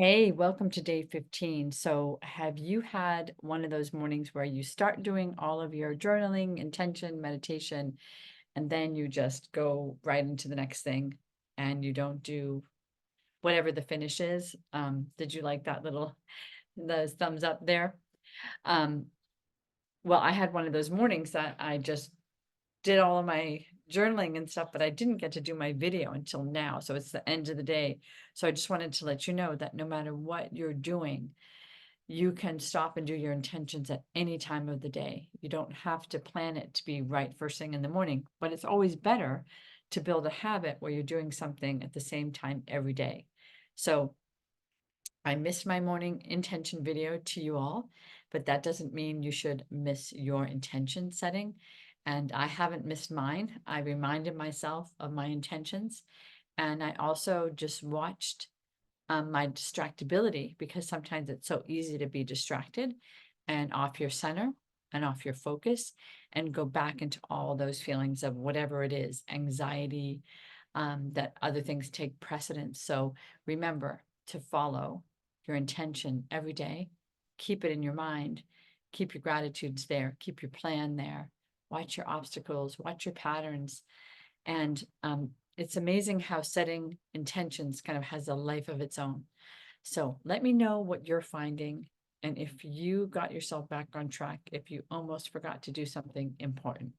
Hey, welcome to day 15. So, have you had one of those mornings where you start doing all of your journaling, intention, meditation, and then you just go right into the next thing and you don't do whatever the finish is? Did you like that little those thumbs up there? Um, well, I had one of those mornings that I just did all of my journaling and stuff, but I didn't get to do my video until now. So it's the end of the day. So I just wanted to let you know that no matter what you're doing, you can stop and do your intentions at any time of the day. You don't have to plan it to be right first thing in the morning, but it's always better to build a habit where you're doing something at the same time every day. So I missed my morning intention video to you all, but that doesn't mean you should miss your intention setting. And I haven't missed mine. I reminded myself of my intentions. And I also just watched my distractibility because sometimes it's so easy to be distracted and off your center and off your focus and go back into all those feelings of whatever it is, anxiety, that other things take precedence. So remember to follow your intention every day. Keep it in your mind. Keep your gratitudes there. Keep your plan there. Watch your obstacles. Watch your patterns. And it's amazing how setting intentions kind of has a life of its own. So let me know what you're finding and if you got yourself back on track, if you almost forgot to do something important.